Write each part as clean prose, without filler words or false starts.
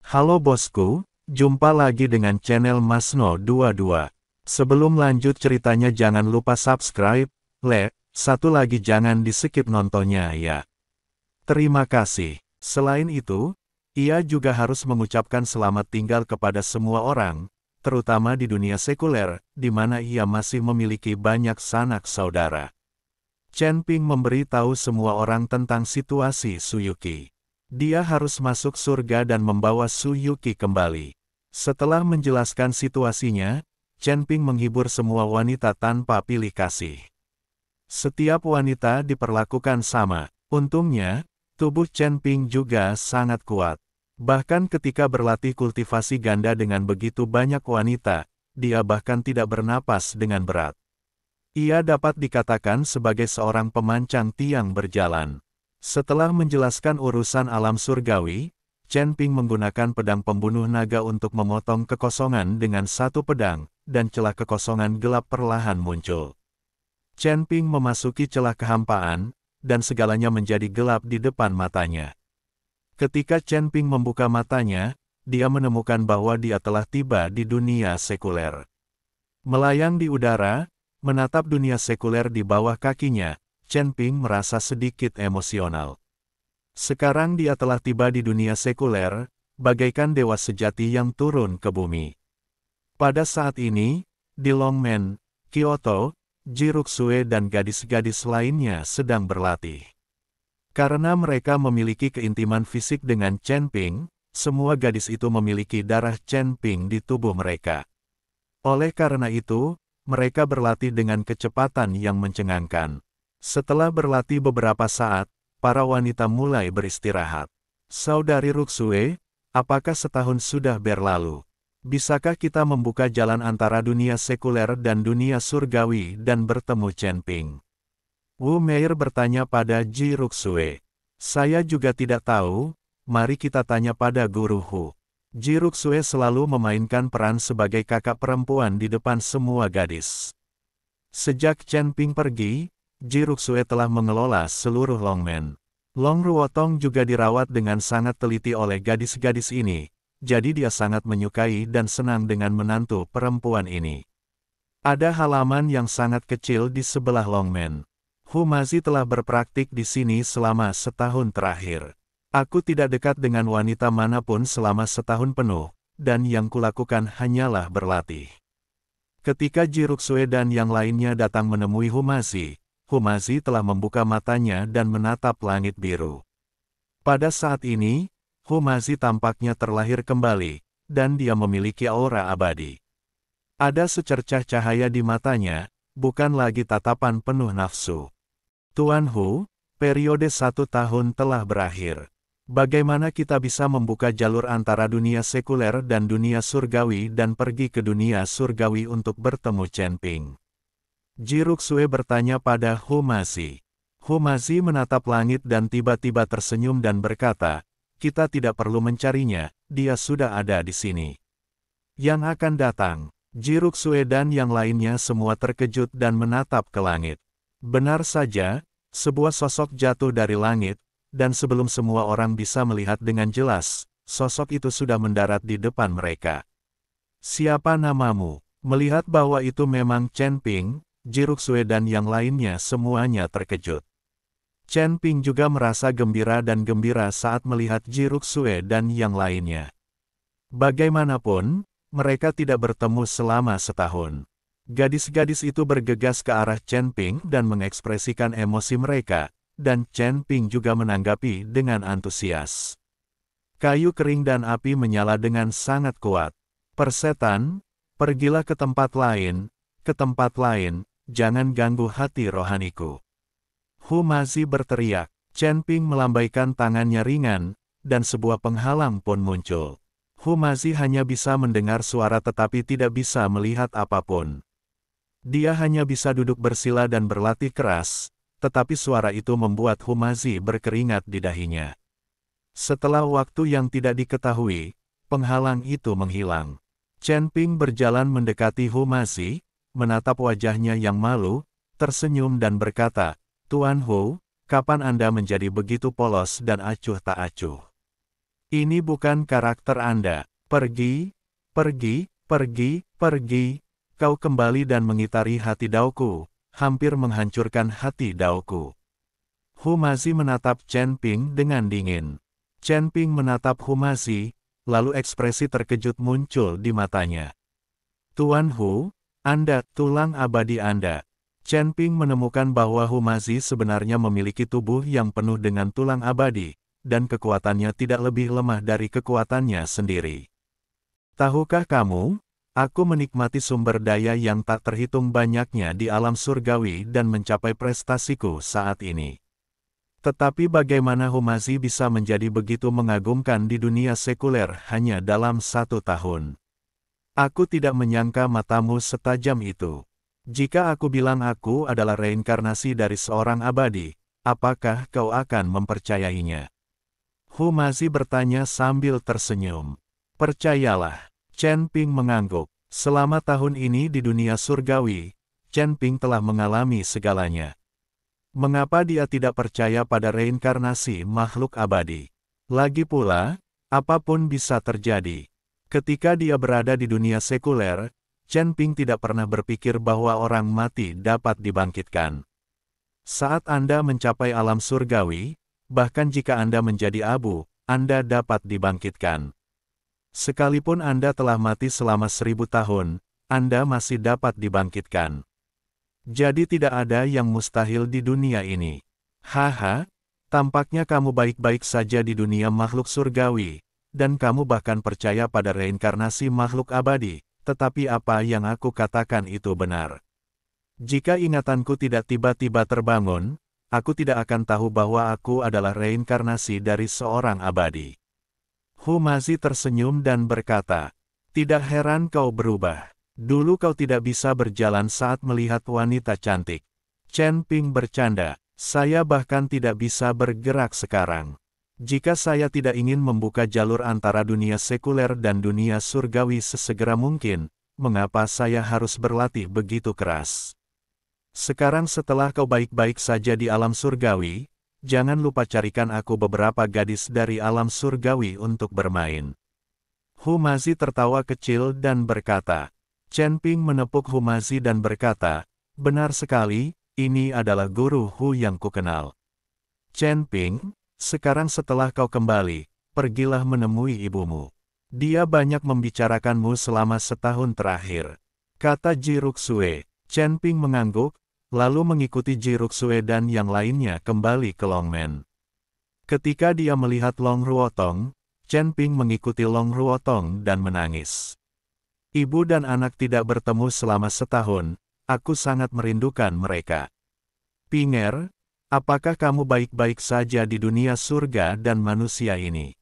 Halo bosku, jumpa lagi dengan channel Masno22. Sebelum lanjut ceritanya jangan lupa subscribe, like, satu lagi jangan di-skip nontonnya ya. Terima kasih. Selain itu, ia juga harus mengucapkan selamat tinggal kepada semua orang, terutama di dunia sekuler, di mana ia masih memiliki banyak sanak saudara. Chen Ping memberi tahu semua orang tentang situasi Su Yuqi. Dia harus masuk surga dan membawa Su Yuqi kembali. Setelah menjelaskan situasinya, Chen Ping menghibur semua wanita tanpa pilih kasih. Setiap wanita diperlakukan sama. Untungnya, tubuh Chen Ping juga sangat kuat. Bahkan ketika berlatih kultivasi ganda dengan begitu banyak wanita, dia bahkan tidak bernapas dengan berat. Ia dapat dikatakan sebagai seorang pemancang tiang berjalan. Setelah menjelaskan urusan alam surgawi, Chen Ping menggunakan pedang pembunuh naga untuk memotong kekosongan dengan satu pedang, dan celah kekosongan gelap perlahan muncul. Chen Ping memasuki celah kehampaan, dan segalanya menjadi gelap di depan matanya. Ketika Chen Ping membuka matanya, dia menemukan bahwa dia telah tiba di dunia sekuler. Melayang di udara, menatap dunia sekuler di bawah kakinya, Chen Ping merasa sedikit emosional. Sekarang dia telah tiba di dunia sekuler, bagaikan dewa sejati yang turun ke bumi. Pada saat ini, di Longmen, Kyoto, Jiruksue dan gadis-gadis lainnya sedang berlatih. Karena mereka memiliki keintiman fisik dengan Chen Ping, semua gadis itu memiliki darah Chen Ping di tubuh mereka. Oleh karena itu, mereka berlatih dengan kecepatan yang mencengangkan. Setelah berlatih beberapa saat, para wanita mulai beristirahat. Saudari Ruksue, apakah setahun sudah berlalu? Bisakah kita membuka jalan antara dunia sekuler dan dunia surgawi dan bertemu Chen Ping? Wu Meier bertanya pada Ji Ruksue. Saya juga tidak tahu, mari kita tanya pada Guru Hu. Ji Ruksue selalu memainkan peran sebagai kakak perempuan di depan semua gadis. Sejak Chen Ping pergi, Ji Ruksue telah mengelola seluruh Longmen. Long Ruotong juga dirawat dengan sangat teliti oleh gadis-gadis ini, jadi dia sangat menyukai dan senang dengan menantu perempuan ini. Ada halaman yang sangat kecil di sebelah Longmen. Hu Mazi telah berpraktik di sini selama setahun terakhir. Aku tidak dekat dengan wanita manapun selama setahun penuh, dan yang kulakukan hanyalah berlatih. Ketika Ji Ruksue dan yang lainnya datang menemui Hu Mazi telah membuka matanya dan menatap langit biru. Pada saat ini, Hu Mazi tampaknya terlahir kembali, dan dia memiliki aura abadi. Ada secercah cahaya di matanya, bukan lagi tatapan penuh nafsu. Tuan Hu, periode 1 tahun telah berakhir. Bagaimana kita bisa membuka jalur antara dunia sekuler dan dunia surgawi dan pergi ke dunia surgawi untuk bertemu Chen Ping? Ji Ruksue bertanya pada Hu Mazi. Hu Mazi menatap langit dan tiba-tiba tersenyum dan berkata, kita tidak perlu mencarinya, dia sudah ada di sini. Yang akan datang, Ji Ruksue dan yang lainnya semua terkejut dan menatap ke langit. Benar saja, sebuah sosok jatuh dari langit, dan sebelum semua orang bisa melihat dengan jelas, sosok itu sudah mendarat di depan mereka. Siapa namamu? Melihat bahwa itu memang Chen Ping, Ji Ruksue dan yang lainnya semuanya terkejut. Chen Ping juga merasa gembira dan gembira saat melihat Ji Ruksue dan yang lainnya. Bagaimanapun, mereka tidak bertemu selama setahun. Gadis-gadis itu bergegas ke arah Chen Ping dan mengekspresikan emosi mereka, dan Chen Ping juga menanggapi dengan antusias. Kayu kering dan api menyala dengan sangat kuat. Persetan, pergilah ke tempat lain, jangan ganggu hati rohaniku. Hu Mazi berteriak. Chen Ping melambaikan tangannya ringan, dan sebuah penghalang pun muncul. Hu Mazi hanya bisa mendengar suara tetapi tidak bisa melihat apapun. Dia hanya bisa duduk bersila dan berlatih keras, tetapi suara itu membuat Hu Mazi berkeringat di dahinya. Setelah waktu yang tidak diketahui, penghalang itu menghilang. Chen Ping berjalan mendekati Hu Mazi, menatap wajahnya yang malu, tersenyum dan berkata, Tuan Hu, kapan Anda menjadi begitu polos dan acuh tak acuh? Ini bukan karakter Anda. Pergi, pergi, pergi, pergi. Kau kembali dan mengitari hati Daoku, hampir menghancurkan hati Daoku. Humazi menatap Chen Ping dengan dingin. Chen Ping menatap Humazi, lalu ekspresi terkejut muncul di matanya. Tuan Hu, Anda, tulang abadi Anda. Chen Ping menemukan bahwa Humazi sebenarnya memiliki tubuh yang penuh dengan tulang abadi, dan kekuatannya tidak lebih lemah dari kekuatannya sendiri. Tahukah kamu, aku menikmati sumber daya yang tak terhitung banyaknya di alam surgawi dan mencapai prestasiku saat ini. Tetapi bagaimana Humazi bisa menjadi begitu mengagumkan di dunia sekuler hanya dalam 1 tahun? Aku tidak menyangka matamu setajam itu. Jika aku bilang aku adalah reinkarnasi dari seorang abadi, apakah kau akan mempercayainya? Humazi bertanya sambil tersenyum. Percayalah, Chen Ping mengangguk. Selama tahun ini di dunia surgawi, Chen Ping telah mengalami segalanya. Mengapa dia tidak percaya pada reinkarnasi makhluk abadi? Lagi pula, apapun bisa terjadi. Ketika dia berada di dunia sekuler, Chen Ping tidak pernah berpikir bahwa orang mati dapat dibangkitkan. Saat Anda mencapai alam surgawi, bahkan jika Anda menjadi abu, Anda dapat dibangkitkan. Sekalipun Anda telah mati selama 1000 tahun, Anda masih dapat dibangkitkan. Jadi tidak ada yang mustahil di dunia ini. Haha, tampaknya kamu baik-baik saja di dunia makhluk surgawi, dan kamu bahkan percaya pada reinkarnasi makhluk abadi. Tetapi apa yang aku katakan itu benar. Jika ingatanku tidak tiba-tiba terbangun, aku tidak akan tahu bahwa aku adalah reinkarnasi dari seorang abadi. Humazi tersenyum dan berkata, tidak heran kau berubah. Dulu kau tidak bisa berjalan saat melihat wanita cantik. Chen Ping bercanda, saya bahkan tidak bisa bergerak sekarang. Jika saya tidak ingin membuka jalur antara dunia sekuler dan dunia surgawi sesegera mungkin, mengapa saya harus berlatih begitu keras? Sekarang setelah kau baik-baik saja di alam surgawi, jangan lupa carikan aku beberapa gadis dari alam surgawi untuk bermain. Humazi tertawa kecil dan berkata. Chen Ping menepuk Humazi dan berkata, benar sekali, ini adalah guru Hu yang kukenal. Chen Ping, sekarang setelah kau kembali, pergilah menemui ibumu. Dia banyak membicarakanmu selama setahun terakhir. Kata Ji Ruxue. Chen Ping mengangguk, lalu mengikuti Ji Ruxue dan yang lainnya kembali ke Longmen. Ketika dia melihat Long Ruotong, Chen Ping mengikuti Long Ruotong dan menangis. Ibu dan anak tidak bertemu selama setahun, aku sangat merindukan mereka. Pinger, apakah kamu baik-baik saja di dunia surga dan manusia ini?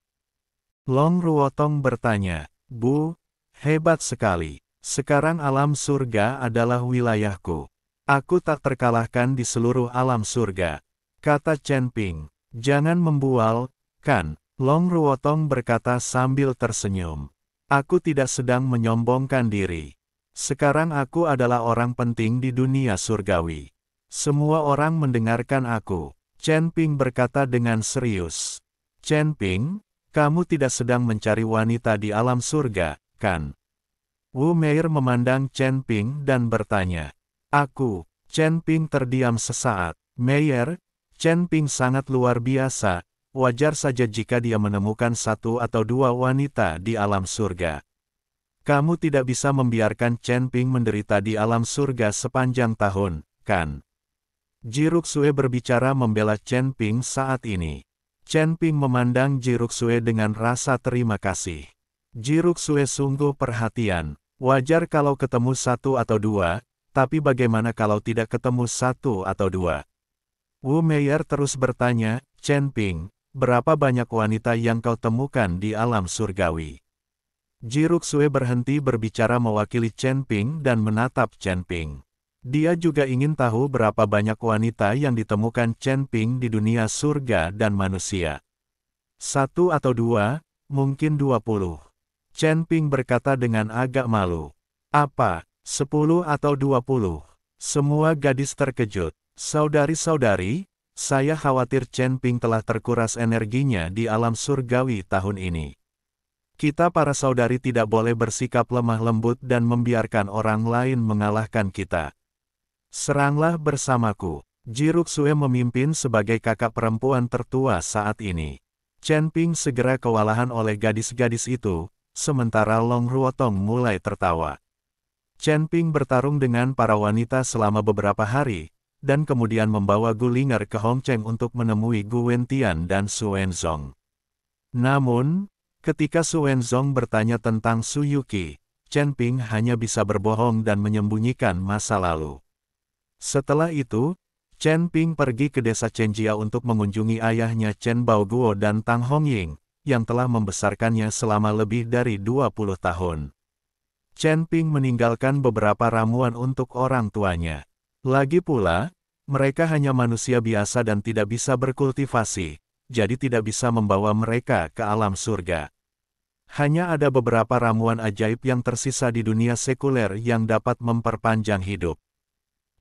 Long Ruotong bertanya, Bu, hebat sekali. Sekarang alam surga adalah wilayahku. Aku tak terkalahkan di seluruh alam surga. Kata Chen Ping, jangan membual, kan? Long Ruotong berkata sambil tersenyum. Aku tidak sedang menyombongkan diri. Sekarang aku adalah orang penting di dunia surgawi. Semua orang mendengarkan aku. Chen Ping berkata dengan serius. Chen Ping, kamu tidak sedang mencari wanita di alam surga, kan? Wu Meier memandang Chen Ping dan bertanya. Aku. Chen Ping terdiam sesaat. Meier, Chen Ping sangat luar biasa. Wajar saja jika dia menemukan 1 atau 2 wanita di alam surga. Kamu tidak bisa membiarkan Chen Ping menderita di alam surga sepanjang tahun, kan? Ji Ruxue berbicara membela Chen Ping saat ini. Chen Ping memandang Ji Ruxue dengan rasa terima kasih. Ji Ruxue sungguh perhatian. Wajar kalau ketemu 1 atau 2, tapi bagaimana kalau tidak ketemu 1 atau 2? Wu Meier terus bertanya, Chen Ping, berapa banyak wanita yang kau temukan di alam surgawi? Ji Ruxue berhenti berbicara mewakili Chen Ping dan menatap Chen Ping. Dia juga ingin tahu berapa banyak wanita yang ditemukan Chen Ping di dunia surga dan manusia. 1 atau 2, mungkin 20. Chen Ping berkata dengan agak malu. Apa, 10 atau 20? Semua gadis terkejut. Saudari-saudari, Saya khawatir Chen Ping telah terkuras energinya di alam surgawi tahun ini. Kita para saudari tidak boleh bersikap lemah lembut dan membiarkan orang lain mengalahkan kita. Seranglah bersamaku. Ji Ruxue memimpin sebagai kakak perempuan tertua saat ini. Chen Ping segera kewalahan oleh gadis-gadis itu, sementara Long Ruotong mulai tertawa. Chen Ping bertarung dengan para wanita selama beberapa hari, dan kemudian membawa Gulinger ke Hongcheng untuk menemui Gu Wentian dan Su Wenzong. Namun, ketika Su Wenzong bertanya tentang Su Yuqi, Chen Ping hanya bisa berbohong dan menyembunyikan masa lalu. Setelah itu, Chen Ping pergi ke desa Chenjia untuk mengunjungi ayahnya Chen Baoguo dan Tang Hongying, yang telah membesarkannya selama lebih dari 20 tahun. Chen Ping meninggalkan beberapa ramuan untuk orang tuanya. Lagi pula, mereka hanya manusia biasa dan tidak bisa berkultivasi, jadi tidak bisa membawa mereka ke alam surga. Hanya ada beberapa ramuan ajaib yang tersisa di dunia sekuler yang dapat memperpanjang hidup.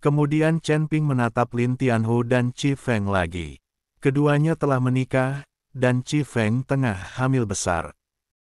Kemudian Chen Ping menatap Lin Tianhu dan Qi Feng lagi. Keduanya telah menikah, dan Qi Feng tengah hamil besar.